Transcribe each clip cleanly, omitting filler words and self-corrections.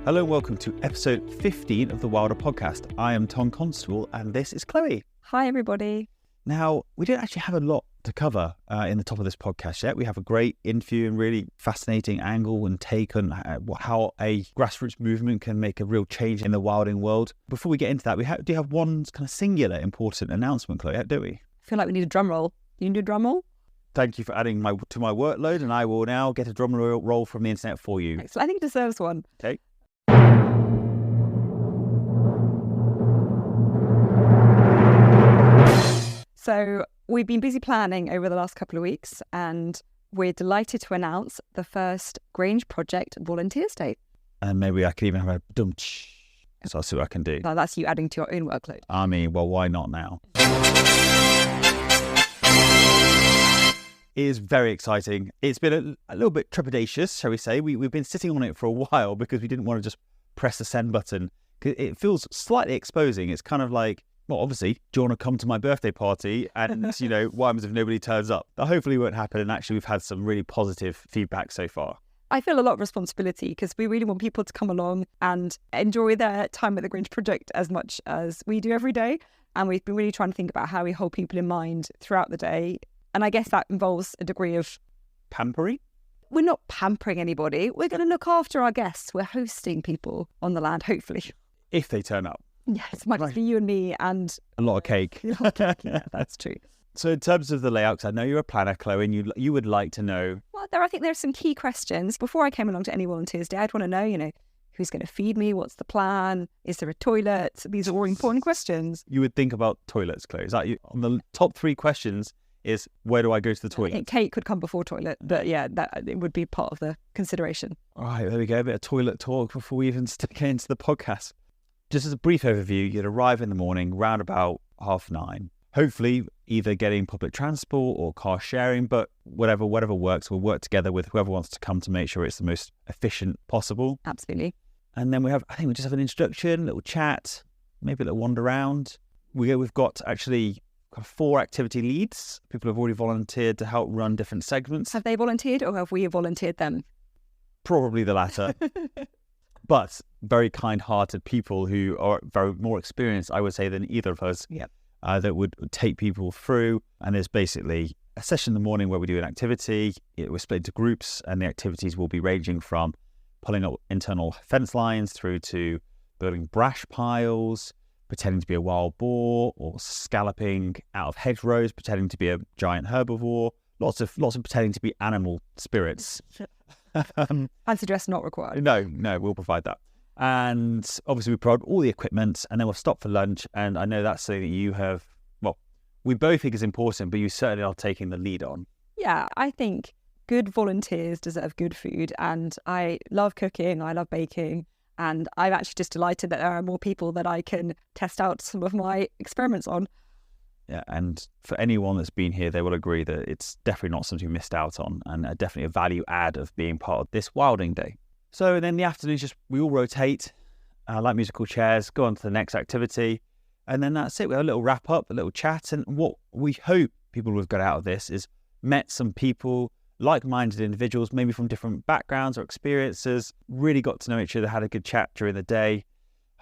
Hello and welcome to episode 15 of the Wilder podcast. I am Tom Constable and this is Chloe. Hi everybody. Now, we don't actually have a lot to cover in the top of this podcast yet. We have a great interview and really fascinating angle and take on how a grassroots movement can make a real change in the wilding world. Before we get into that, we do have one kind of singular important announcement, Chloe, don't we? I feel like we need a drum roll. You need a drum roll? Thank you for adding to my workload, and I will now get a drum roll from the internet for you. Excellent. I think it deserves one. Okay. So we've been busy planning over the last couple of weeks, and we're delighted to announce the first Grange Project Volunteers Day. And maybe I could even have a dum-tsh, so I'll see what I can do. Now that's you adding to your own workload. I mean, well, why not now? It is very exciting. It's been a little bit trepidatious, shall we say. We've been sitting on it for a while because we didn't want to just press the send button. It feels slightly exposing. It's kind of like, well, obviously, do you want to come to my birthday party? And, what happens if nobody turns up? That hopefully won't happen. And actually, we've had some really positive feedback so far. I feel a lot of responsibility because we really want people to come along and enjoy their time at the Grange Project as much as we do every day. And we've been really trying to think about how we hold people in mind throughout the day. And I guess that involves a degree of pampering. We're not pampering anybody. We're going to look after our guests. We're hosting people on the land, hopefully. If they turn up. Yes, it might just be you and me and... a lot of cake. Yeah, that's true. So in terms of the layout, 'cause I know you're a planner, Chloe, and you would like to know... Well, I think there are some key questions. Before I came along to any Volunteers Day, I'd want to know, who's going to feed me? What's the plan? Is there a toilet? These are all important questions. You would think about toilets, Chloe. Is that you? On the top 3 questions is, where do I go to the toilet? I think cake could come before toilet, but yeah, it would be part of the consideration. All right, there we go. A bit of toilet talk before we even get into the podcast. Just as a brief overview, you'd arrive in the morning round about 9:30. Hopefully, either getting public transport or car sharing, but whatever works, we'll work together with whoever wants to come to make sure it's the most efficient possible. Absolutely. And then we just have an introduction, a little chat, maybe a little wander around. We've got actually 4 activity leads. People have already volunteered to help run different segments. Have they volunteered or have we volunteered them? Probably the latter. But very kind-hearted people who are very more experienced, I would say, than either of us. Yep. That would take people through. And there's basically a session in the morning where we do an activity. We're split into groups, and the activities will be ranging from pulling up internal fence lines through to building brash piles, pretending to be a wild boar, or scalloping out of hedgerows, pretending to be a giant herbivore. Lots of pretending to be animal spirits. Fancy dress not required. No, we'll provide that. And obviously we provide all the equipment, and then we'll stop for lunch. And I know that's something that you have, we both think is important, but you certainly are taking the lead on. Yeah, I think good volunteers deserve good food. And I love cooking, I love baking. And I'm actually just delighted that there are more people that I can test out some of my experiments on. Yeah, and for anyone that's been here, they will agree that it's definitely not something you missed out on, and definitely a value add of being part of this Wilding Day. So then the afternoons, we all rotate, like musical chairs, go on to the next activity, and then that's it. We have a little wrap up, a little chat, and what we hope people will have got out of this is met some people, like-minded individuals, maybe from different backgrounds or experiences, really got to know each other, had a good chat during the day.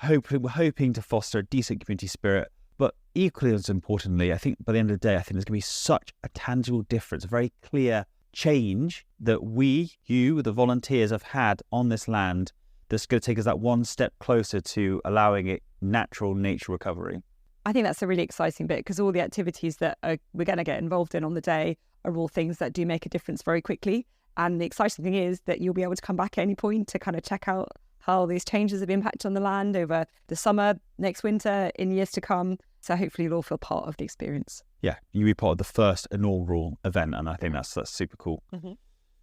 We're hoping to foster a decent community spirit. But equally as importantly, I think by the end of the day, I think there's going to be such a tangible difference, a very clear change that you, the volunteers, have had on this land that's going to take us that one step closer to allowing it natural nature recovery. I think that's a really exciting bit because all the activities that we're going to get involved in on the day are all things that do make a difference very quickly. And the exciting thing is that you'll be able to come back at any point to kind of check out how these changes have impacted on the land over the summer, next winter, in years to come. So hopefully you'll all feel part of the experience. Yeah, you'll be part of the first inaugural event, and I think that's super cool. Mm-hmm.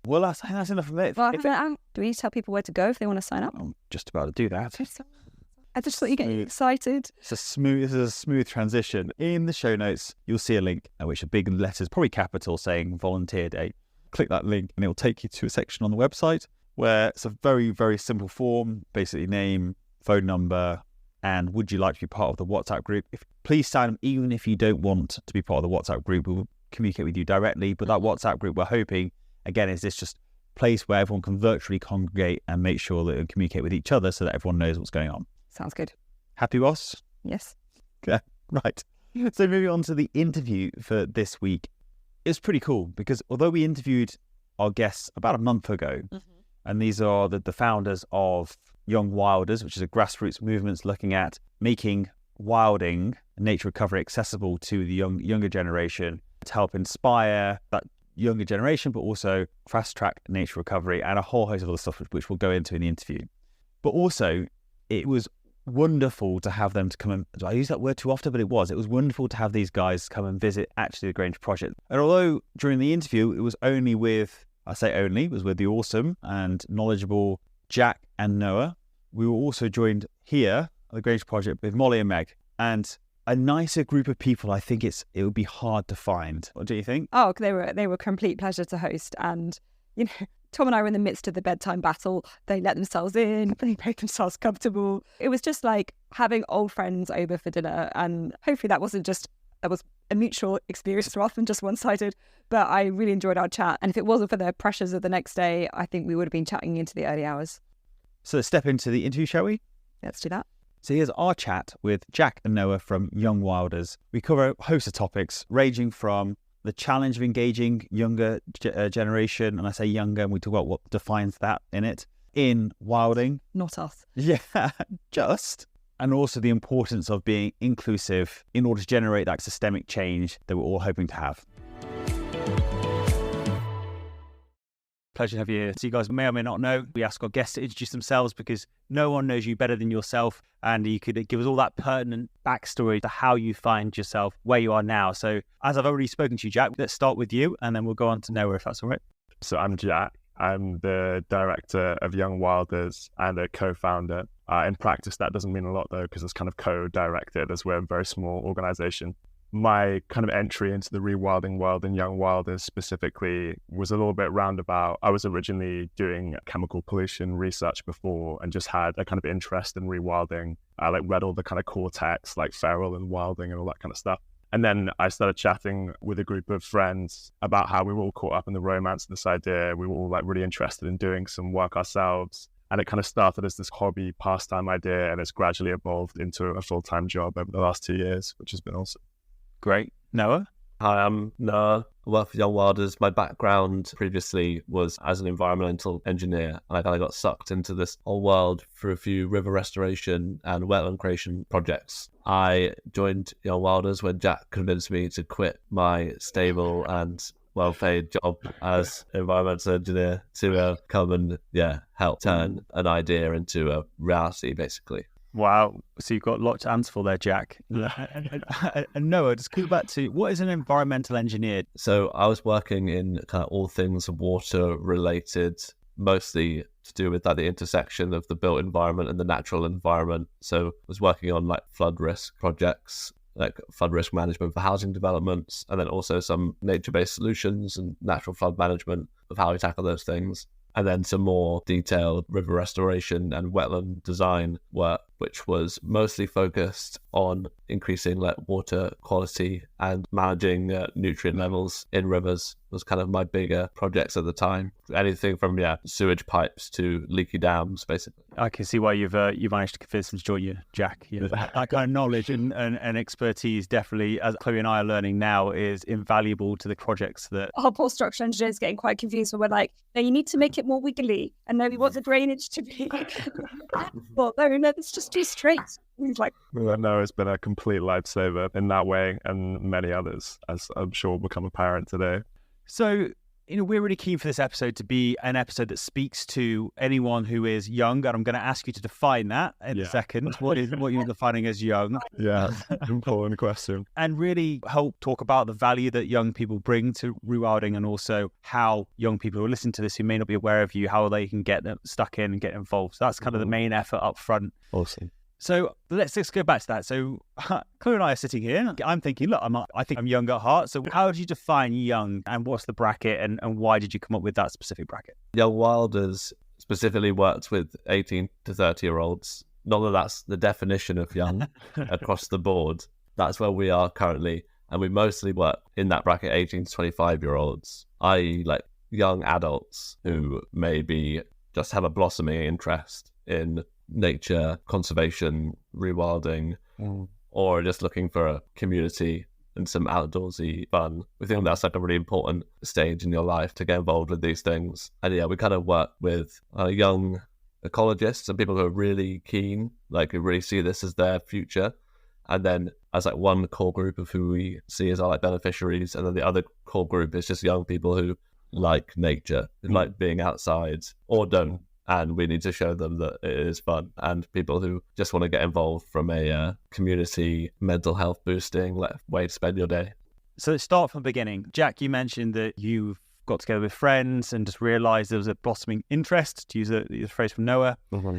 Well, that's enough of it. Well, do we need to tell people where to go if they want to sign up? I'm just about to do that. I just thought you get excited. This is a smooth transition. In the show notes, you'll see a link, which are big letters, probably capital, saying Volunteer Day. Click that link and it will take you to a section on the website where it's a very, very simple form, basically name, phone number, and would you like to be part of the WhatsApp group? Please sign up, even if you don't want to be part of the WhatsApp group. We'll communicate with you directly, but that WhatsApp group, we're hoping, again, is this just place where everyone can virtually congregate and make sure that they communicate with each other so that everyone knows what's going on. Sounds good. Happy, boss? Yes. Okay, right. So moving on to the interview for this week. It's pretty cool because although we interviewed our guests about a month ago, and these are the founders of Youngwilders, which is a grassroots movement looking at making wilding and nature recovery accessible to the younger generation to help inspire that younger generation, but also fast track nature recovery and a whole host of other stuff which we'll go into in the interview. But also, it was wonderful to have them to come and, I use that word too often, but it was wonderful to have these guys come and visit actually the Grange Project. And although during the interview, it was only with, I say only, it was with the awesome and knowledgeable Jack and Noah, we were also joined here at the Grange Project with Molly and Meg. And a nicer group of people, I think it would be hard to find. What do you think? Oh, they were a complete pleasure to host. And, you know, Tom and I were in the midst of the bedtime battle. They let themselves in, they made themselves comfortable. It was just like having old friends over for dinner. And hopefully that was a mutual experience rather than just one-sided. But I really enjoyed our chat. And if it wasn't for the pressures of the next day, I think we would have been chatting into the early hours. So let's step into the interview, shall we? Let's do that. So here's our chat with Jack and Noah from Youngwilders. We cover a host of topics ranging from the challenge of engaging younger generation, and I say younger, and we talk about what defines that in wilding. Not us. Yeah, and also the importance of being inclusive in order to generate that systemic change that we're all hoping to have. Pleasure to have you here. So you guys may or may not know, we ask our guests to introduce themselves because no one knows you better than yourself, and you could give us all that pertinent backstory to how you find yourself where you are now. So as I've already spoken to you, Jack, let's start with you and then we'll go on to Noah if that's all right. So I'm Jack. I'm the director of Youngwilders and a co-founder. In practice, that doesn't mean a lot though, because it's kind of co-directed as we're a very small organization. My kind of entry into the rewilding world and Youngwilders specifically was a little bit roundabout. I was originally doing chemical pollution research before and just had a kind of interest in rewilding. I read all the kind of core texts like feral and wilding and all that kind of stuff. And then I started chatting with a group of friends about how we were all caught up in the romance of this idea. We were all really interested in doing some work ourselves. And it kind of started as this hobby pastime idea, and it's gradually evolved into a full-time job over the last 2 years, which has been awesome. Great. Noah? Hi, I'm Noah. I work for Youngwilders. My background previously was as an environmental engineer, and I kind of got sucked into this whole world through a few river restoration and wetland creation projects. I joined Youngwilders when Jack convinced me to quit my stable and well-paid job as an environmental engineer to come and help turn an idea into a reality, basically. Wow. So you've got a lot to answer for there, Jack. And Noah, just go back to, what is an environmental engineer? So I was working in kind of all things water related, mostly to do with the intersection of the built environment and the natural environment. So I was working on flood risk projects, flood risk management for housing developments, and then also some nature-based solutions and natural flood management of how we tackle those things. And then some more detailed river restoration and wetland design work, which was mostly focused on increasing water quality and managing nutrient levels in rivers was kind of my bigger projects at the time. Anything from sewage pipes to leaky dams, basically. I can see why you've managed to convince them to join you, Jack. That kind of knowledge and expertise definitely, as Chloe and I are learning now, is invaluable to the projects that... Our poor structural engineers getting quite confused when we're like, no, you need to make it more wiggly, and no, we want the drainage to be... well, no, it's just too straight. No, it's been a complete lifesaver in that way and many others, as I'm sure will become apparent today. So, we're really keen for this episode to be an episode that speaks to anyone who is young, and I'm going to ask you to define that in a second. What you're defining as young? Yeah, important question. And really help talk about the value that young people bring to rewilding, and also how young people who listen to this who may not be aware of you, how they can get stuck in and get involved. So that's kind of the main effort up front. Awesome. So let's go back to that. So Chloe and I are sitting here. I'm thinking, look, I think I'm young at heart. So how did you define young, and what's the bracket, and why did you come up with that specific bracket? Youngwilders specifically worked with 18 to 30-year-olds. Not that that's the definition of young across the board. That's where we are currently. And we mostly work in that bracket, 18 to 25-year-olds, i.e. young adults who maybe just have a blossoming interest in nature, conservation, rewilding, or just looking for a community and some outdoorsy fun. We think that's like a really important stage in your life to get involved with these things. And yeah, we kind of work with young ecologists and people who are really keen, like who really see this as their future. And then as like one core group of who we see as our like beneficiaries, and then the other core group is just young people who like nature, who like being outside or don't. And we need to show them that it is fun, and people who just want to get involved from a community, mental health boosting way to spend your day. So let's start from the beginning. Jack, you mentioned that you've got together with friends and just realised there was a blossoming interest, to use a phrase from Noah.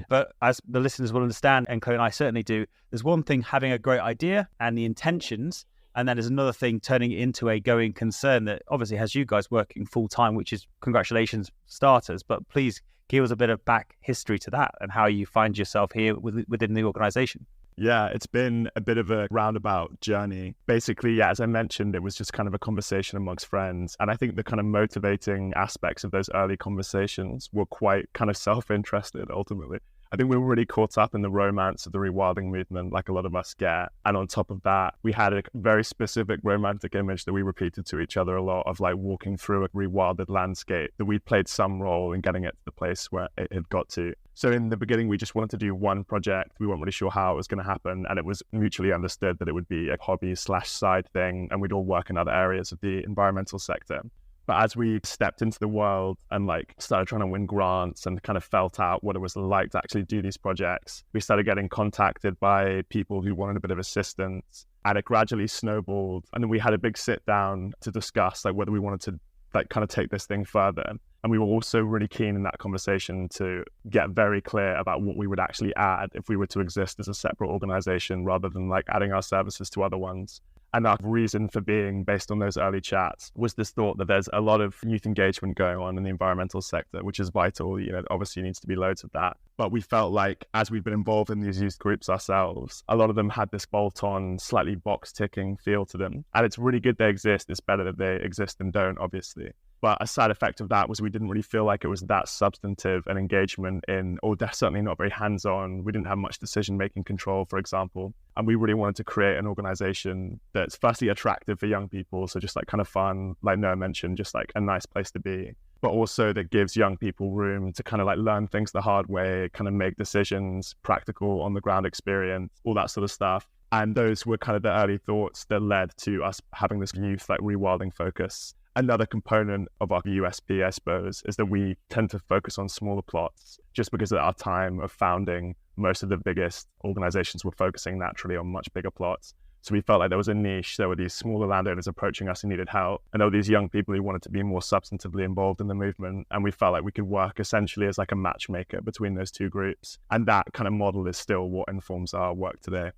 But as the listeners will understand, and Chloe and I certainly do, there's one thing having a great idea and the intentions, and then there's another thing turning it into a going concern that obviously has you guys working full time, which is congratulations starters. But please give us a bit of back history to that and how you find yourself here within the organisation. Yeah, it's been a bit of a roundabout journey. Basically, yeah, as I mentioned, it was just kind of a conversation amongst friends. And I think the kind of motivating aspects of those early conversations were quite kind of self-interested, ultimately. I think we were really caught up in the romance of the rewilding movement, like a lot of us get. And on top of that, we had a very specific romantic image that we repeated to each other a lot of like walking through a rewilded landscape, that we played some role in getting it to the place where it had got to. So in the beginning, we just wanted to do one project. We weren't really sure how it was going to happen. And it was mutually understood that it would be a hobby/side thing. And we'd all work in other areas of the environmental sector. But as we stepped into the world and like started trying to win grants and kind of felt out what it was like to actually do these projects, we started getting contacted by people who wanted a bit of assistance, and it gradually snowballed. And then we had a big sit down to discuss like whether we wanted to like kind of take this thing further. And we were also really keen in that conversation to get very clear about what we would actually add if we were to exist as a separate organization rather than like adding our services to other ones. And our reason for being, based on those early chats, was this thought that there's a lot of youth engagement going on in the environmental sector, which is vital. You know, obviously needs to be loads of that. But we felt like as we've been involved in these youth groups ourselves, a lot of them had this bolt-on, slightly box-ticking feel to them. And it's really good they exist. It's better that they exist than don't, obviously. But a side effect of that was we didn't really feel like it was that substantive an engagement in, or certainly not very hands-on. We didn't have much decision-making control, for example. And we really wanted to create an organization that's firstly attractive for young people. So just like kind of fun, like Noah mentioned, just like a nice place to be. But also that gives young people room to kind of like learn things the hard way, kind of make decisions, practical on the ground experience, all that sort of stuff. And those were kind of the early thoughts that led to us having this youth like rewilding focus. Another component of our USP, I suppose, is that we tend to focus on smaller plots just because at our time of founding, most of the biggest organizations were focusing naturally on much bigger plots. So we felt like there was a niche. There were these smaller landowners approaching us who needed help. And there were these young people who wanted to be more substantively involved in the movement. And we felt like we could work essentially as like a matchmaker between those two groups. And that kind of model is still what informs our work today.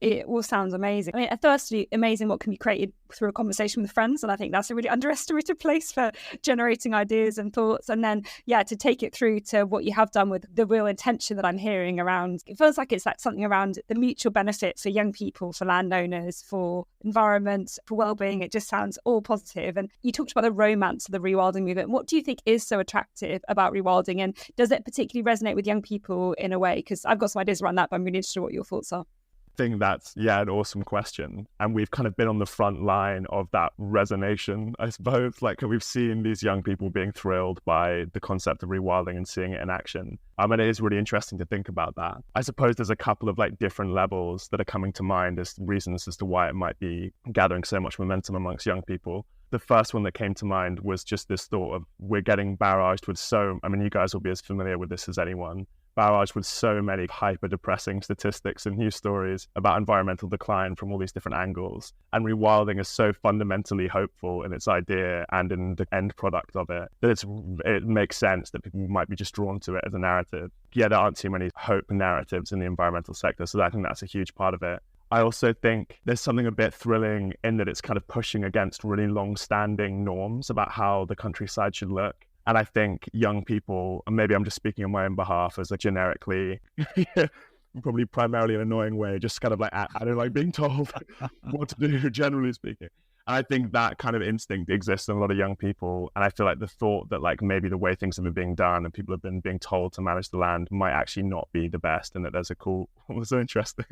It all sounds amazing. I mean, firstly, amazing what can be created through a conversation with friends. And I think that's a really underestimated place for generating ideas and thoughts. And then, yeah, to take it through to what you have done with the real intention that I'm hearing around, it feels like it's like something around the mutual benefit for young people, for landowners, for environment, for well-being. It just sounds all positive. And you talked about the romance of the rewilding movement. What do you think is so attractive about rewilding? And does it particularly resonate with young people in a way? Because I've got some ideas around that, but I'm really interested in what your thoughts are. Think that's an awesome question, and we've kind of been on the front line of that resonation, I suppose. Like we've seen these young people being thrilled by the concept of rewilding and seeing it in action. And it is really interesting to think about that. I suppose there's a couple of like different levels that are coming to mind as reasons as to why it might be gathering so much momentum amongst young people. The first one that came to mind was just this thought of we're getting barraged with you guys will be as familiar with this as anyone, barraged with so many hyper-depressing statistics and news stories about environmental decline from all these different angles. And rewilding is so fundamentally hopeful in its idea and in the end product of it that it makes sense that people might be just drawn to it as a narrative. Yeah, there aren't too many hope narratives in the environmental sector, so I think that's a huge part of it. I also think there's something a bit thrilling in that it's kind of pushing against really long-standing norms about how the countryside should look. And I think young people, and maybe I'm just speaking on my own behalf as a generically, probably primarily an annoying way, just kind of like, I don't like being told what to do, generally speaking. And I think that kind of instinct exists in a lot of young people. And I feel like the thought that like maybe the way things have been being done and people have been being told to manage the land might actually not be the best, and that there's a cool, so interesting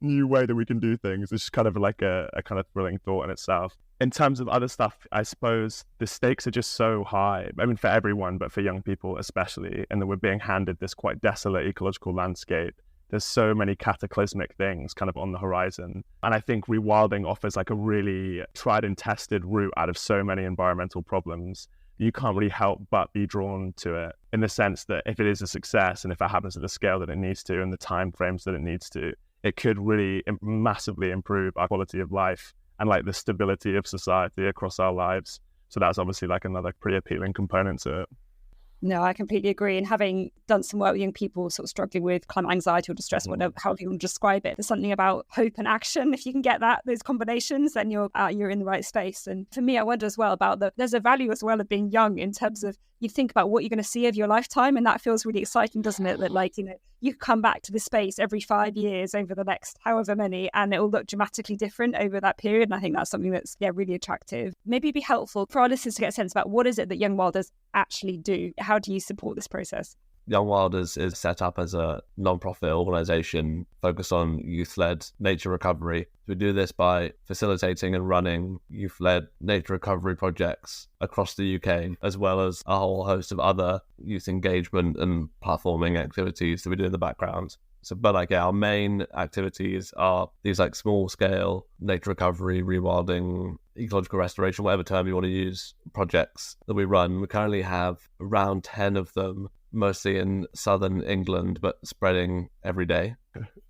new way that we can do things. It's just kind of like a kind of thrilling thought in itself. In terms of other stuff, I suppose the stakes are just so high. I mean, for everyone, but for young people especially, and that we're being handed this quite desolate ecological landscape. There's so many cataclysmic things kind of on the horizon. And I think rewilding offers like a really tried and tested route out of so many environmental problems. You can't really help but be drawn to it, in the sense that if it is a success and if it happens at the scale that it needs to and the time frames that it needs to, it could really massively improve our quality of life and like the stability of society across our lives. So that's obviously like another pretty appealing component to it. No, I completely agree. And having done some work with young people sort of struggling with climate anxiety or distress, whatever, however you want to describe it, there's something about hope and action. If you can get those combinations, then you're in the right space. And for me, I wonder as well about there's a value as well of being young, in terms of you think about what you're going to see of your lifetime. And that feels really exciting, doesn't it? That like, you know, you come back to this space every 5 years over the next however many, and it will look dramatically different over that period. And I think that's something that's really attractive. Maybe it'd be helpful for our listeners to get a sense about what is it that Youngwilders actually do? How do you support this process? Youngwilders is set up as a non-profit organisation focused on youth-led nature recovery. We do this by facilitating and running youth-led nature recovery projects across the UK, as well as a whole host of other youth engagement and platforming activities that we do in the background. But our main activities are these like small-scale nature recovery, rewilding, ecological restoration, whatever term you want to use, projects that we run. We currently have around 10 of them, mostly in southern England, but spreading every day.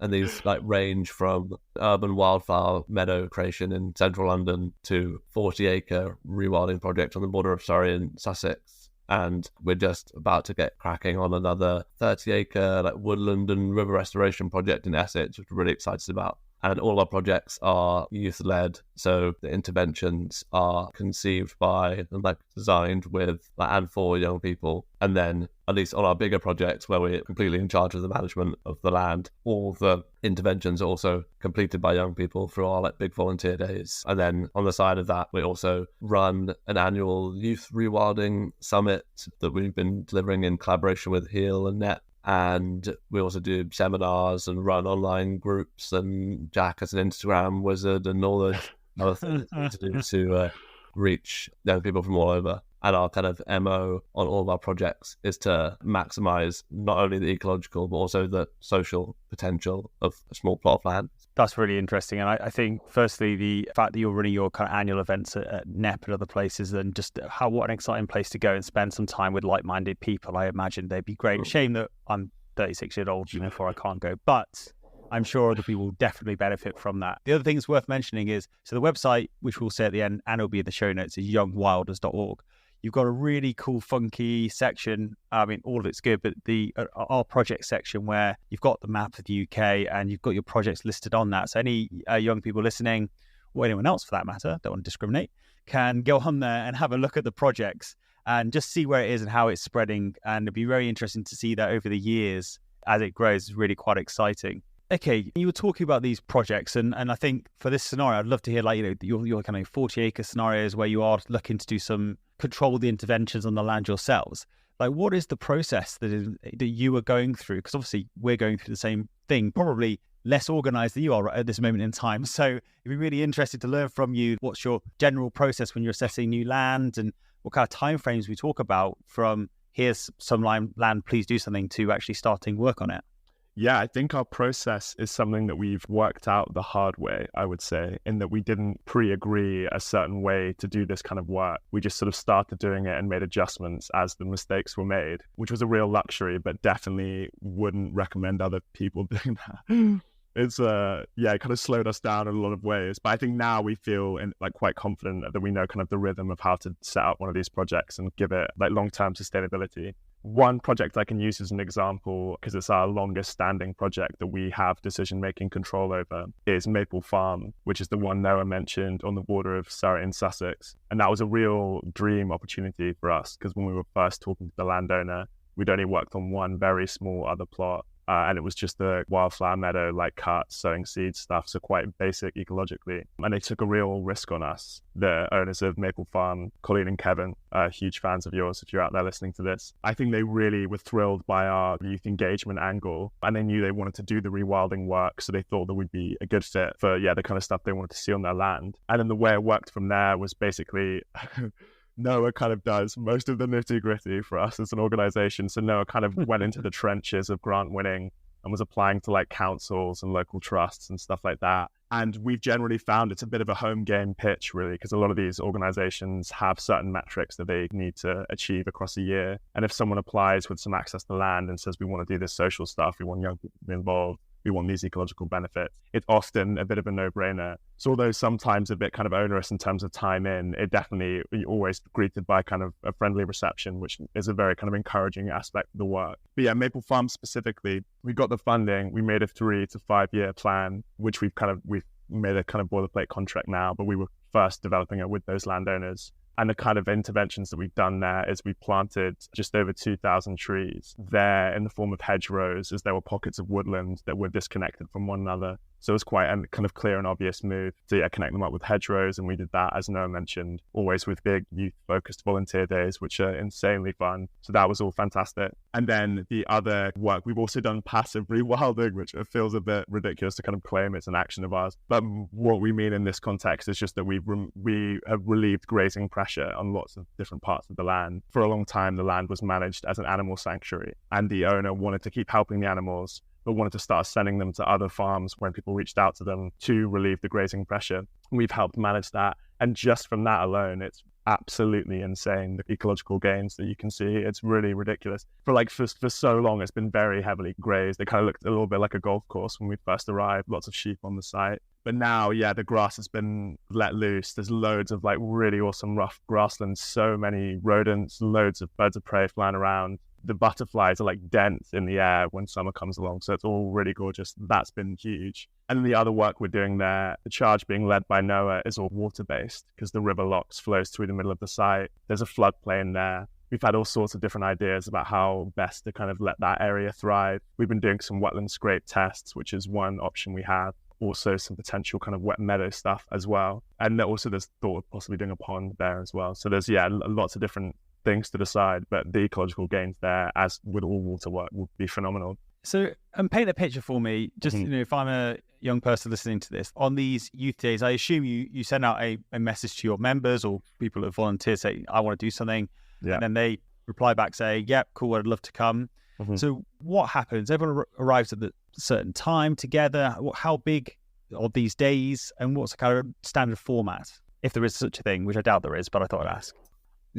And these like range from urban wildflower meadow creation in central London to 40-acre rewilding project on the border of Surrey and Sussex. And we're just about to get cracking on another 30-acre like woodland and river restoration project in Essex, which we're really excited about. And all our projects are youth-led, so the interventions are conceived by and like designed with and for young people. And then, at least on our bigger projects where we're completely in charge of the management of the land, all the interventions are also completed by young people through our like big volunteer days. And then on the side of that, we also run an annual youth rewilding summit that we've been delivering in collaboration with HEAL and NET. And we also do seminars and run online groups, and Jack as an Instagram wizard and all those other things to do to reach young people from all over. And our kind of MO on all of our projects is to maximize not only the ecological, but also the social potential of a small plot of land. That's really interesting. And I think, firstly, the fact that you're running your kind of annual events at NEP and other places, and just what an exciting place to go and spend some time with like-minded people. I imagine they'd be great. Shame that I'm 36 years old, before I can't go. But I'm sure other people will definitely benefit from that. The other thing that's worth mentioning is, so the website, which we'll say at the end, and it'll be in the show notes, is youngwilders.org. You've got a really cool, funky section. I mean, all of it's good, but our project section where you've got the map of the UK and you've got your projects listed on that. So any young people listening, or anyone else for that matter, don't want to discriminate, can go on there and have a look at the projects and just see where it is and how it's spreading. And it'd be very interesting to see that over the years as it grows. It's really quite exciting. Okay, you were talking about these projects, and I think for this scenario, I'd love to hear your kind of 40-acre scenarios where you are looking to do some control the interventions on the land yourselves. Like, what is the process that you are going through? Because obviously we're going through the same thing, probably less organised than you are at this moment in time. So it'd be really interested to learn from you, what's your general process when you're assessing new land, and what kind of timeframes we talk about from here's some land, please do something, to actually starting work on it. Yeah, I think our process is something that we've worked out the hard way, I would say, in that we didn't pre-agree a certain way to do this kind of work. We just sort of started doing it and made adjustments as the mistakes were made, which was a real luxury, but definitely wouldn't recommend other people doing that. It's it kind of slowed us down in a lot of ways. But I think now we feel quite confident that we know kind of the rhythm of how to set up one of these projects and give it like long-term sustainability. One project I can use as an example, because it's our longest standing project that we have decision-making control over, is Maple Farm, which is the one Noah mentioned on the border of Surrey and Sussex. And that was a real dream opportunity for us, because when we were first talking to the landowner, we'd only worked on one very small other plot. and it was just a wildflower meadow, like cut, sowing seeds stuff, so quite basic ecologically. And they took a real risk on us. The owners of Maple Farm, Colleen and Kevin, huge fans of yours if you're out there listening to this. I think they really were thrilled by our youth engagement angle, and they knew they wanted to do the rewilding work, so they thought that we'd be a good fit for the kind of stuff they wanted to see on their land. And then the way it worked from there was basically Noah kind of does most of the nitty gritty for us as an organization. So Noah kind of went into the trenches of grant winning and was applying to like councils and local trusts and stuff like that. And we've generally found it's a bit of a home game pitch, really, because a lot of these organizations have certain metrics that they need to achieve across a year. And if someone applies with some access to land and says, we want to do this social stuff, we want young people to be involved, we want these ecological benefits, it's often a bit of a no-brainer. So although sometimes a bit kind of onerous in terms of time in, it definitely always greeted by kind of a friendly reception, which is a very kind of encouraging aspect of the work. But yeah, Maple Farm specifically, we got the funding, we made a 3 to 5 year plan, which we've made a kind of boilerplate contract now, but we were first developing it with those landowners. And the kind of interventions that we've done there is we planted just over 2,000 trees there in the form of hedgerows, as there were pockets of woodland that were disconnected from one another. So it was quite a kind of clear and obvious move to connect them up with hedgerows. And we did that, as Noah mentioned, always with big youth-focused volunteer days, which are insanely fun. So that was all fantastic. And then the other work, we've also done passive rewilding, which feels a bit ridiculous to kind of claim it's an action of ours. But what we mean in this context is just that we have relieved grazing pressure on lots of different parts of the land. For a long time, the land was managed as an animal sanctuary, and the owner wanted to keep helping the animals, but wanted to start sending them to other farms when people reached out to them to relieve the grazing pressure. We've helped manage that. And just from that alone, it's absolutely insane, the ecological gains that you can see. It's really ridiculous. For so long, it's been very heavily grazed. It kind of looked a little bit like a golf course when we first arrived, lots of sheep on the site. But now, the grass has been let loose. There's loads of like really awesome rough grasslands, so many rodents, loads of birds of prey flying around. The butterflies are like dense in the air when summer comes along. So it's all really gorgeous. That's been huge. And the other work we're doing there, the charge being led by Noah, is all water-based because the River Locks flows through the middle of the site. There's a floodplain there. We've had all sorts of different ideas about how best to kind of let that area thrive. We've been doing some wetland scrape tests, which is one option we have. Also some potential kind of wet meadow stuff as well. And also there's thought of possibly doing a pond there as well. So there's, lots of different things to decide, but the ecological gains there, as with all water work, would be phenomenal. So, paint the picture for me. Just if I'm a young person listening to this on these youth days, I assume you send out a message to your members or people that volunteer, say I want to do something, and then they reply back saying, "Yep, cool, I'd love to come." So, what happens? Everyone arrives at a certain time together. How big are these days, and what's the kind of standard format, if there is such a thing, which I doubt there is, but I thought I'd ask.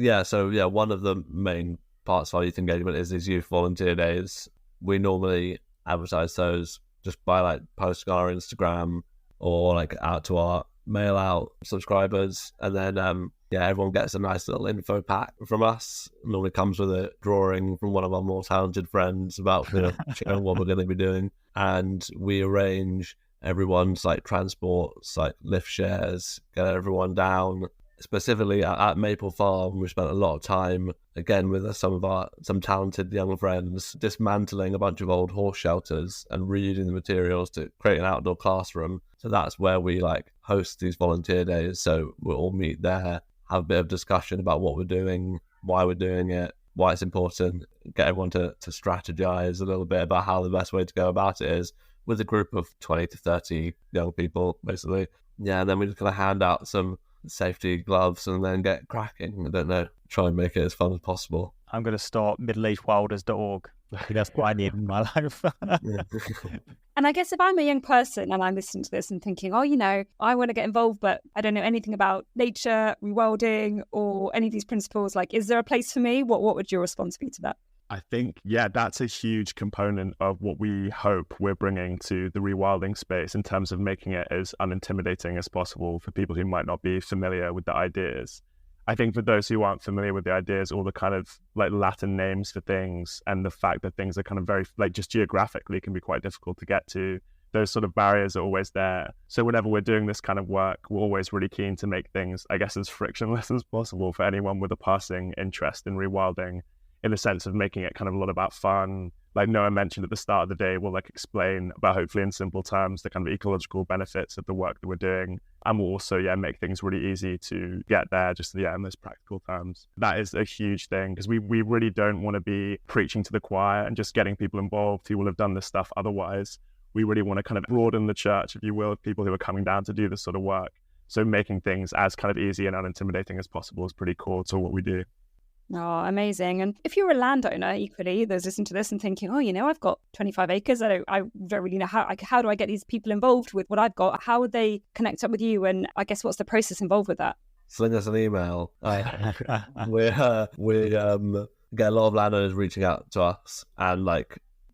One of the main parts of our youth engagement is these youth volunteer days. We normally advertise those just by like posting on our Instagram or like out to our mail out subscribers, and then everyone gets a nice little info pack from us. It normally comes with a drawing from one of our more talented friends about showing what we're going to be doing, and we arrange everyone's like transports, like lift shares, get everyone down. Specifically at Maple Farm, we spent a lot of time, again, with some talented young friends, dismantling a bunch of old horse shelters and reusing the materials to create an outdoor classroom. So that's where we like host these volunteer days. So we'll all meet there, have a bit of discussion about what we're doing, why we're doing it, why it's important, get everyone to strategize a little bit about how the best way to go about it is, with a group of 20 to 30 young people, basically. And then we just kind of hand out some safety gloves and then get cracking. I don't know, try and make it as fun as possible. I'm going to start middleagedwilders.org. That's what I need in my life. And I guess if I'm a young person and I'm listening to this and thinking, I want to get involved, but I don't know anything about nature, rewilding, or any of these principles, like, is there a place for me? What would your response be to that? I think, that's a huge component of what we hope we're bringing to the rewilding space in terms of making it as unintimidating as possible for people who might not be familiar with the ideas. I think for those who aren't familiar with the ideas, all the kind of like Latin names for things and the fact that things are kind of very, like just geographically can be quite difficult to get to, those sort of barriers are always there. So whenever we're doing this kind of work, we're always really keen to make things, I guess, as frictionless as possible for anyone with a passing interest in rewilding, in the sense of making it kind of a lot about fun, like Noah mentioned at the start of the day, we'll like explain about, hopefully in simple terms, the kind of ecological benefits of the work that we're doing. And we'll also, make things really easy to get there, just, in those practical terms. That is a huge thing, because we really don't want to be preaching to the choir and just getting people involved who will have done this stuff otherwise. We really want to kind of broaden the church, if you will, of people who are coming down to do this sort of work. So making things as kind of easy and unintimidating as possible is pretty core to what we do. Oh, amazing. And if you're a landowner, equally, there's listening to this and thinking, I've got 25 acres. I don't really know how do I get these people involved with what I've got? How would they connect up with you? And I guess what's the process involved with that? Sling us an email. We get a lot of landowners reaching out to us, and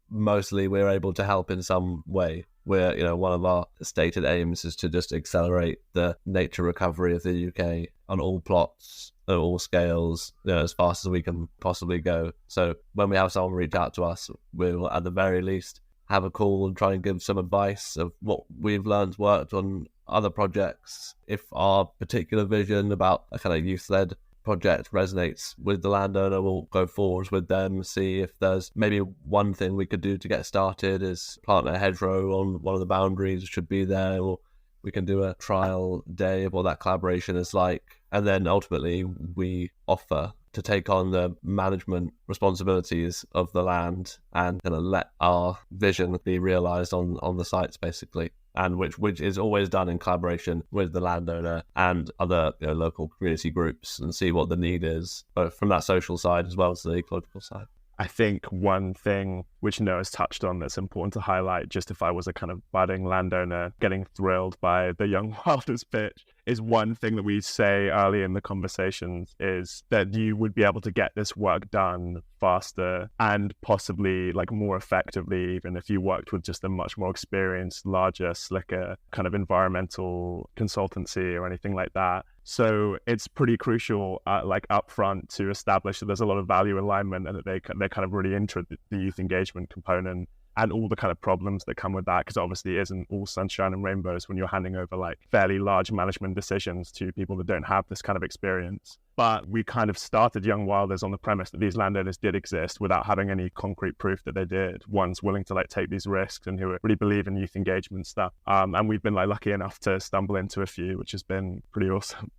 mostly we're able to help in some way. We're, one of our stated aims is to just accelerate the nature recovery of the UK on all plots, at all scales, as fast as we can possibly go. So when we have someone reach out to us, we'll at the very least have a call and try and give some advice of what we've learned, worked on other projects. If our particular vision about a kind of youth-led project resonates with the landowner, we'll go forwards with them, see if there's maybe one thing we could do to get started is plant a hedgerow on one of the boundaries, should be there, or we can do a trial day of what that collaboration is like. And then ultimately we offer to take on the management responsibilities of the land and kind of let our vision be realised on the sites, basically. And which is always done in collaboration with the landowner and other local community groups, and see what the need is, both from that social side as well as the ecological side. I think one thing which Noah's touched on that's important to highlight, just if I was a kind of budding landowner getting thrilled by the Youngwilders pitch, is one thing that we say early in the conversations is that you would be able to get this work done faster and possibly more effectively, even if you worked with just a much more experienced, larger, slicker kind of environmental consultancy or anything like that. So it's pretty crucial, upfront, to establish that there's a lot of value alignment and that they're kind of really into the youth engagement component and all the kind of problems that come with that, because obviously it isn't all sunshine and rainbows when you're handing over fairly large management decisions to people that don't have this kind of experience. But we kind of started Youngwilders on the premise that these landowners did exist without having any concrete proof that they did. Ones willing to take these risks and who really believe in youth engagement stuff. And we've been lucky enough to stumble into a few, which has been pretty awesome.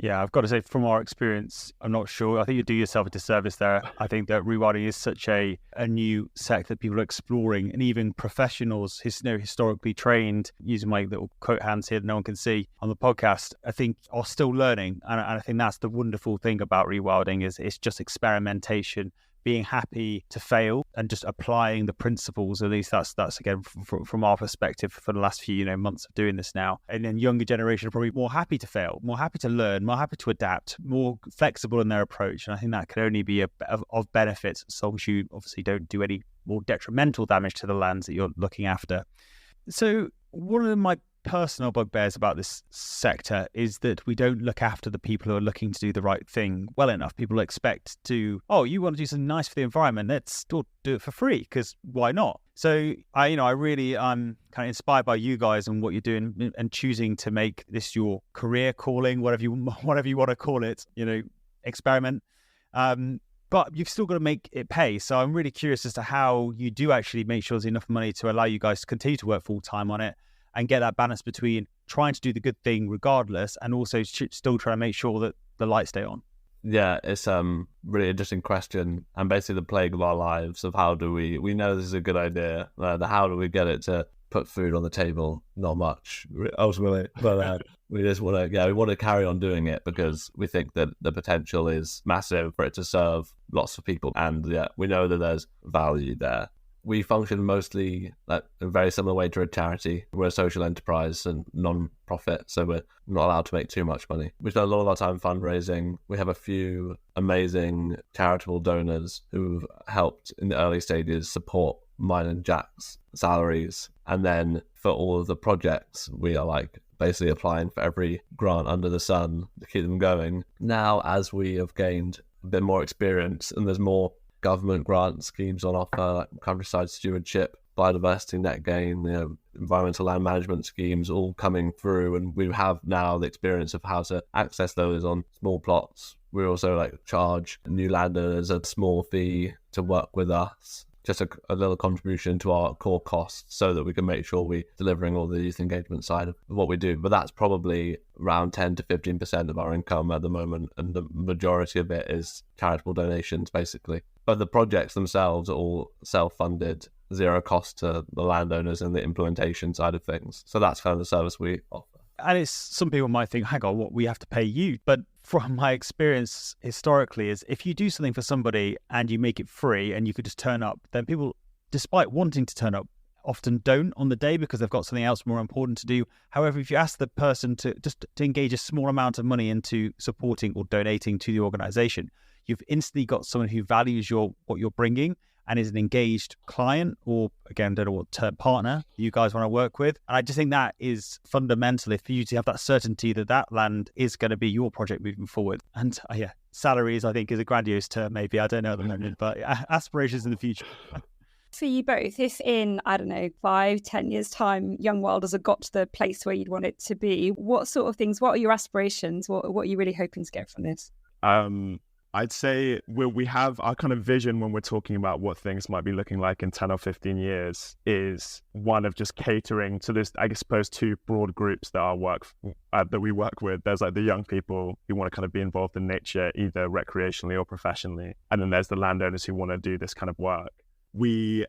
Yeah, I've got to say, from our experience, I'm not sure. I think you do yourself a disservice there. I think that rewilding is such a new sector that people are exploring, and even professionals, historically trained, using my little quote hands here that no one can see on the podcast, I think are still learning. And I think that's the wonderful thing about rewilding is it's just experimentation, being happy to fail and just applying the principles. At least that's again from our perspective for the last few months of doing this now. And then younger generation are probably more happy to fail, more happy to learn, more happy to adapt, more flexible in their approach. And I think that can only be of benefit as long as you obviously don't do any more detrimental damage to the lands that you're looking after. So one of my personal bugbears about this sector is that we don't look after the people who are looking to do the right thing well enough. People expect to, you want to do something nice for the environment, let's still do it for free, because why not? So I'm kind of inspired by you guys and what you're doing and choosing to make this your career calling, whatever you want to call it, experiment. But you've still got to make it pay. So I'm really curious as to how you do actually make sure there's enough money to allow you guys to continue to work full time on it and get that balance between trying to do the good thing regardless and also still trying to make sure that the lights stay on. Yeah, it's really interesting question, and basically the plague of our lives of how do we know this is a good idea, how do we get it to put food on the table? Not much ultimately, but we just want to carry on doing it because we think that the potential is massive for it to serve lots of people, and we know that there's value there. We function mostly in a very similar way to a charity. We're a social enterprise and non-profit, so we're not allowed to make too much money. We spend a lot of our time fundraising. We have a few amazing charitable donors who've helped in the early stages support mine and Jack's salaries. And then for all of the projects, we are basically applying for every grant under the sun to keep them going. Now, as we have gained a bit more experience and there's more government grant schemes on offer, like countryside stewardship, biodiversity net gain, environmental land management schemes all coming through, and we have now the experience of how to access those on small plots. We also charge new landowners a small fee to work with us, just a little contribution to our core costs so that we can make sure we're delivering all the youth engagement side of what we do. But that's probably around 10 to 15% of our income at the moment, and the majority of it is charitable donations, basically. But the projects themselves are all self-funded, zero cost to the landowners and the implementation side of things. So that's kind of the service we offer. And it's, some people might think, hang on, what, we have to pay you? But from my experience historically is if you do something for somebody and you make it free and you could just turn up, then people, despite wanting to turn up, often don't on the day because they've got something else more important to do. However, if you ask the person to just to engage a small amount of money into supporting or donating to the organisation, you've instantly got someone who values what you're bringing and is an engaged client, or again, don't know what term, partner you guys want to work with. And I just think that is fundamental for you to have that certainty that that land is going to be your project moving forward. And salaries, I think, is a grandiose term, maybe. I don't know at the moment, but aspirations in the future. For you both, if in, 5-10 years' time, Youngwilders have got to the place where you'd want it to be, what sort of things, what are your aspirations? What are you really hoping to get from this? I'd say we have our kind of vision when we're talking about what things might be looking like in 10 or 15 years is one of just catering to this, I suppose, two broad groups that we work with. There's like the young people who want to kind of be involved in nature, either recreationally or professionally. And then there's the landowners who want to do this kind of work. We're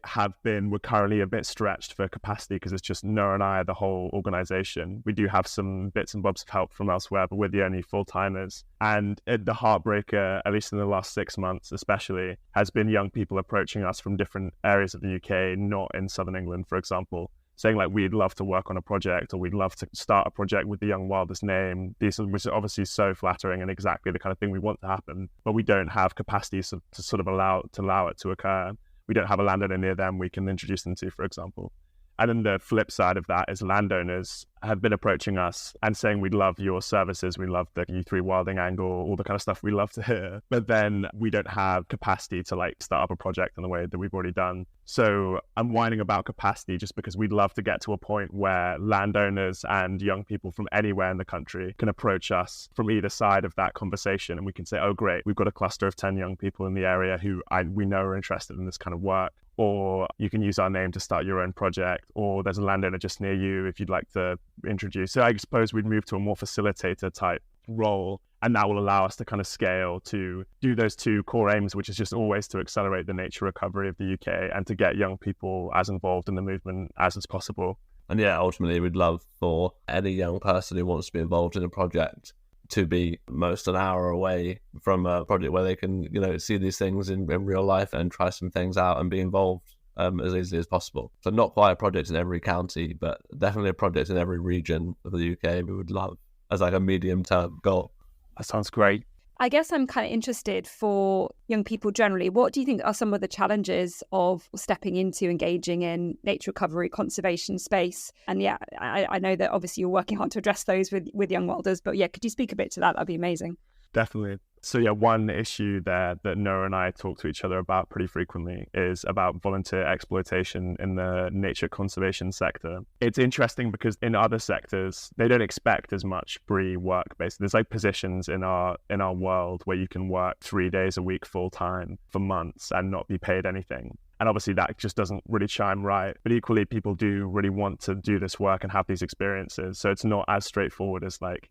currently a bit stretched for capacity because it's just Noah and I, the whole organization. We do have some bits and bobs of help from elsewhere, but we're the only full-timers. And the heartbreaker, at least in the last 6 months especially, has been young people approaching us from different areas of the UK, not in Southern England, for example, saying like, we'd love to work on a project, or we'd love to start a project with the Youngwilders name, which is obviously so flattering and exactly the kind of thing we want to happen, but we don't have capacity to sort of allow it to occur. We don't have a landowner near them we can introduce them to, for example. And then the flip side of that is landowners have been approaching us and saying, we'd love your services, we love the U3 wilding angle, all the kind of stuff we love to hear. But then we don't have capacity to like start up a project in the way that we've already done. So I'm whining about capacity just because we'd love to get to a point where landowners and young people from anywhere in the country can approach us from either side of that conversation. And we can say, oh, great, we've got a cluster of 10 young people in the area who we know are interested in this kind of work. Or you can use our name to start your own project, or there's a landowner just near you if you'd like to introduce. So I suppose we'd move to a more facilitator type role, and that will allow us to kind of scale to do those two core aims, which is just always to accelerate the nature recovery of the UK and to get young people as involved in the movement as is possible. And ultimately we'd love for any young person who wants to be involved in a project to be most an hour away from a project where they can, see these things in real life and try some things out and be involved as easily as possible. So not quite a project in every county, but definitely a project in every region of the UK we would love as like a medium-term goal. That sounds great. I guess I'm kind of interested for young people generally. What do you think are some of the challenges of stepping into engaging in nature recovery, conservation space? And I know that obviously you're working hard to address those with Youngwilders, but could you speak a bit to that? That'd be amazing. Definitely. So one issue there that Noah and I talk to each other about pretty frequently is about volunteer exploitation in the nature conservation sector. It's interesting because in other sectors, they don't expect as much free work. Basically, there's like positions in our world where you can work 3 days a week full time for months and not be paid anything. And obviously that just doesn't really chime right. But equally, people do really want to do this work and have these experiences. So it's not as straightforward as like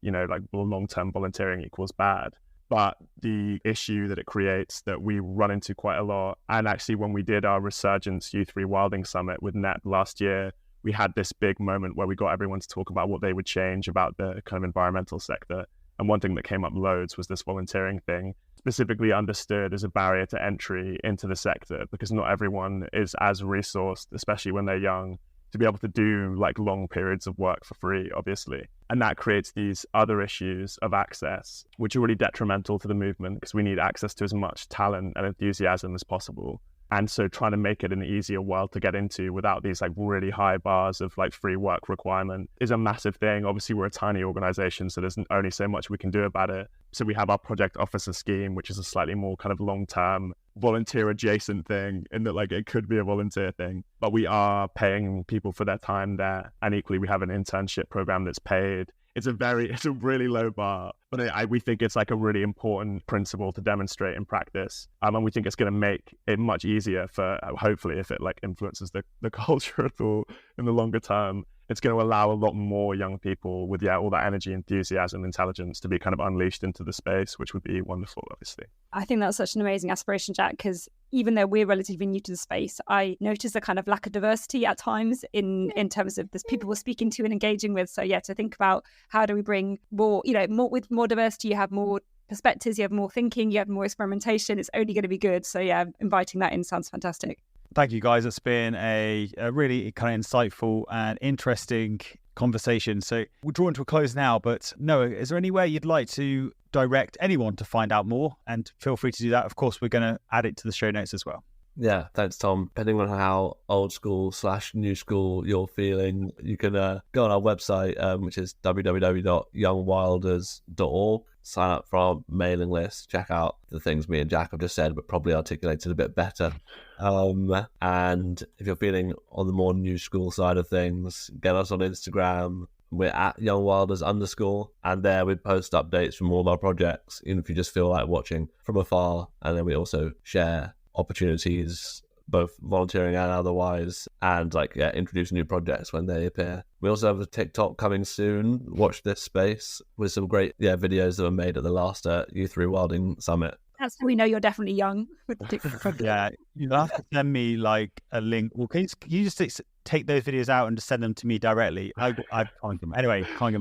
long-term volunteering equals bad. But the issue that it creates that we run into quite a lot, and actually when we did our Resurgence U3 Wilding Summit with NEP last year, we had this big moment where we got everyone to talk about what they would change about the kind of environmental sector. And one thing that came up loads was this volunteering thing, specifically understood as a barrier to entry into the sector, because not everyone is as resourced, especially when they're young, to be able to do like long periods of work for free, obviously. And that creates these other issues of access, which are really detrimental to the movement because we need access to as much talent and enthusiasm as possible. And so trying to make it an easier world to get into without these like really high bars of like free work requirement is a massive thing. Obviously, we're a tiny organization, so there's only so much we can do about it. So we have our project officer scheme, which is a slightly more kind of long-term volunteer adjacent thing in that like it could be a volunteer thing, but we are paying people for their time there. And equally, we have an internship program that's paid. it's a really low bar, but we think it's like a really important principle to demonstrate in practice. And we think it's going to make it much easier for, hopefully, if it like influences the culture at all in the longer term, it's going to allow a lot more young people with all that energy, enthusiasm, intelligence to be kind of unleashed into the space, which would be wonderful, obviously. I think that's such an amazing aspiration, Jack, because even though we're relatively new to the space, I noticed a kind of lack of diversity at times in terms of the people we're speaking to and engaging with. So yeah, to think about how do we bring more, with more diversity, you have more perspectives, you have more thinking, you have more experimentation. It's only going to be good. So yeah, inviting that in sounds fantastic. Thank you, guys. It's been a really kind of insightful and interesting conversation. So we're drawing to a close now, but Noah, is there anywhere you'd like to direct anyone to find out more? And feel free to do that. Of course, we're going to add it to the show notes as well. Yeah, thanks, Tom. Depending on how old school / new school you're feeling, you can go on our website, which is www.youngwilders.org. Sign up for our mailing list. Check out the things me and Jack have just said, but probably articulated a bit better. And if you're feeling on the more new school side of things, get us on Instagram. We're at Youngwilders_, and there we post updates from all of our projects, even if you just feel like watching from afar. And then we also share opportunities, both volunteering and otherwise, and introduce new projects when they appear. We also have a TikTok coming soon. Watch this space with some great videos that were made at the last Youth Rewilding Summit. That's how we know you're definitely young with the TikTok. Yeah, you'll have to send me like a link. Well, can you just take those videos out and just send them to me directly? I can't get my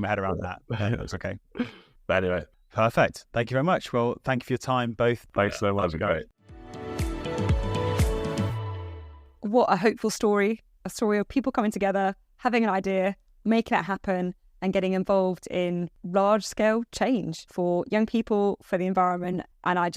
head around that. That's okay. But anyway, perfect. Thank you very much. Well, thank you for your time, both. Thanks so much, guys. What a hopeful story. A story of people coming together, having an idea, making it happen, and getting involved in large-scale change for young people, for the environment. And I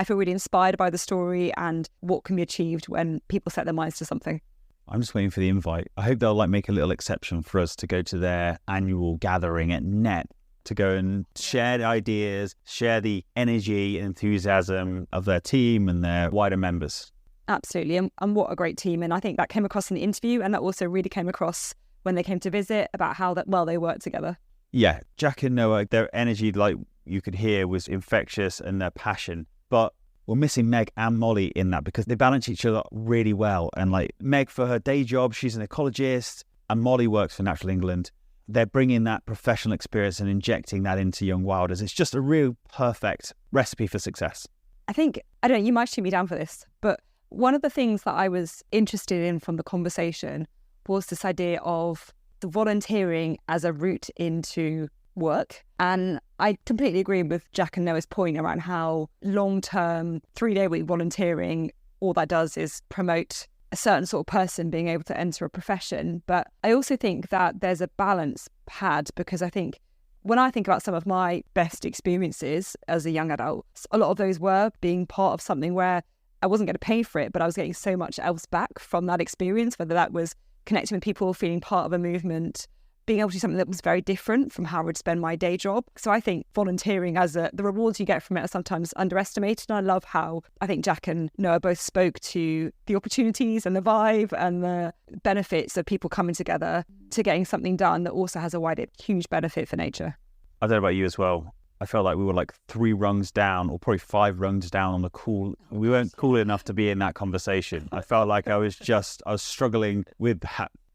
feel really inspired by the story and what can be achieved when people set their minds to something. I'm just waiting for the invite. I hope they'll make a little exception for us to go to their annual gathering at NET, to go and share the ideas, share the energy and enthusiasm of their team and their wider members. Absolutely. And what a great team. And I think that came across in the interview, and that also really came across when they came to visit about how they work together. Yeah, Jack and Noah, their energy, like you could hear, was infectious, and their passion. But we're missing Meg and Molly in that, because they balance each other really well. And Meg, for her day job, she's an ecologist, and Molly works for Natural England. They're bringing that professional experience and injecting that into Youngwilders. It's just a real perfect recipe for success. I think, I don't know, you might shoot me down for this, but one of the things that I was interested in from the conversation was this idea of the volunteering as a route into work. And I completely agree with Jack and Noah's point around how long-term 3-day-week volunteering, all that does is promote a certain sort of person being able to enter a profession. But I also think that there's a balance had, because I think when I think about some of my best experiences as a young adult, a lot of those were being part of something where I wasn't going to pay for it, but I was getting so much else back from that experience, whether that was connecting with people, feeling part of a movement, being able to do something that was very different from how I would spend my day job. So I think volunteering the rewards you get from it are sometimes underestimated. And I love how I think Jack and Noah both spoke to the opportunities and the vibe and the benefits of people coming together to getting something done that also has a wider, huge benefit for nature. I don't know about you as well. I felt like we were 3 rungs down, or probably 5 rungs down on the cool. We weren't cool enough to be in that conversation. I felt like I was struggling with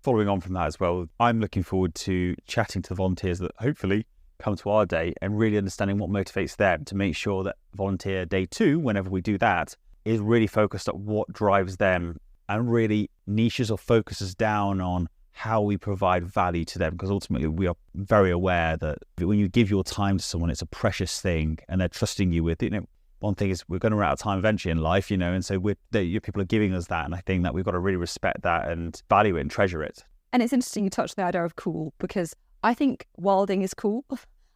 following on from that as well. I'm looking forward to chatting to the volunteers that hopefully come to our day and really understanding what motivates them, to make sure that volunteer day 2, whenever we do that, is really focused on what drives them and really niches or focuses down on how we provide value to them, because ultimately we are very aware that when you give your time to someone, it's a precious thing, and they're trusting you with it. One thing is we're going to run out of time eventually in life, and so people are giving us that, and I think that we've got to really respect that and value it and treasure it. And it's interesting you touched the idea of cool, because I think wilding is cool.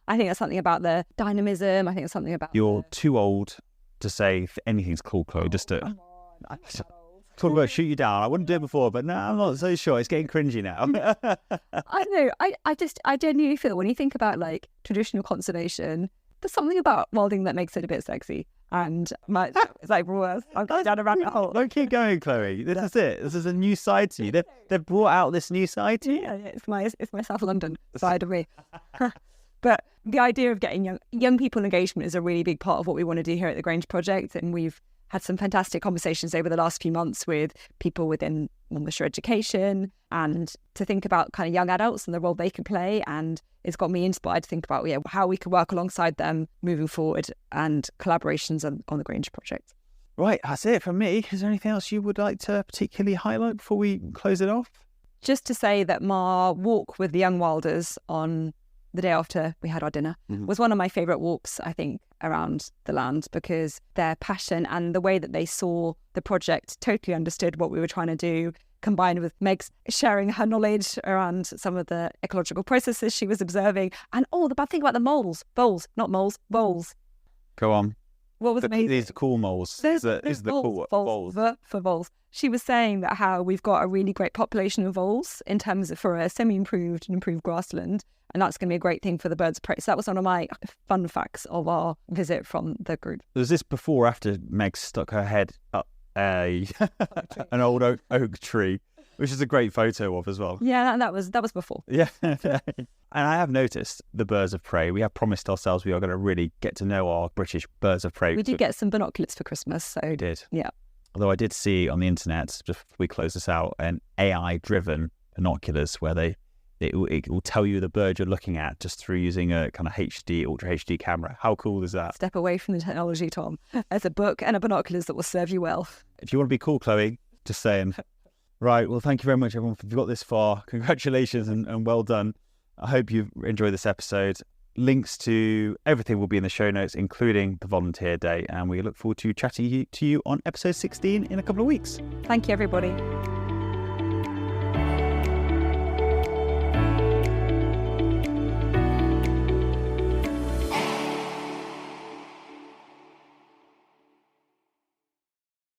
I think that's something about the dynamism. I think it's something about You're too old to say anything's cool, Chloe. Talk about shoot you down. I wouldn't do it before, but no, I'm not so sure. It's getting cringy now. I know. I genuinely feel when you think about traditional conservation, there's something about wilding that makes it a bit sexy. And it's I'm going down a rabbit hole. Don't keep going, Chloe. This is it. This is a new side to you. They've brought out this new side to you. Yeah, it's my South London side of me. But the idea of getting young people engagement is a really big part of what we want to do here at the Grange Project. And we've had some fantastic conversations over the last few months with people within Monmouthshire education, and to think about kind of young adults and the role they can play. And it's got me inspired to think about how we could work alongside them moving forward, and collaborations on the Grange Project. Right, that's it from me. Is there anything else you would like to particularly highlight before we close it off? Just to say that my walk with the Youngwilders on the day after we had our dinner was one of my favourite walks, I think, around the land, because their passion and the way that they saw the project, totally understood what we were trying to do, combined with Meg's sharing her knowledge around some of the ecological processes she was observing. And the bad thing about the voles. Go on. What was amazing? These are cool moles. Is the cool voles. For voles. She was saying that how we've got a really great population of voles in terms of for a semi-improved and improved grassland, and that's going to be a great thing for the birds of prey. So that was one of my fun facts of our visit from the group. Was this before or after Meg stuck her head up an old oak tree, which is a great photo of as well? Yeah, that was before. Yeah. And I have noticed the birds of prey. We have promised ourselves we are going to really get to know our British birds of prey. We did get some binoculars for Christmas. So we did. Yeah. Although I did see on the internet, just before we close this out, an AI-driven binoculars where it will tell you the bird you're looking at just through using a kind of ultra HD camera. How cool is that? Step away from the technology, Tom. There's a book and a binoculars that will serve you well. If you want to be cool, Chloe, just saying. Right, well, thank you very much, everyone, if you've got this far. Congratulations and well done. I hope you've enjoyed this episode. Links to everything will be in the show notes, including the volunteer day. And we look forward to chatting to you on episode 16 in a couple of weeks. Thank you, everybody.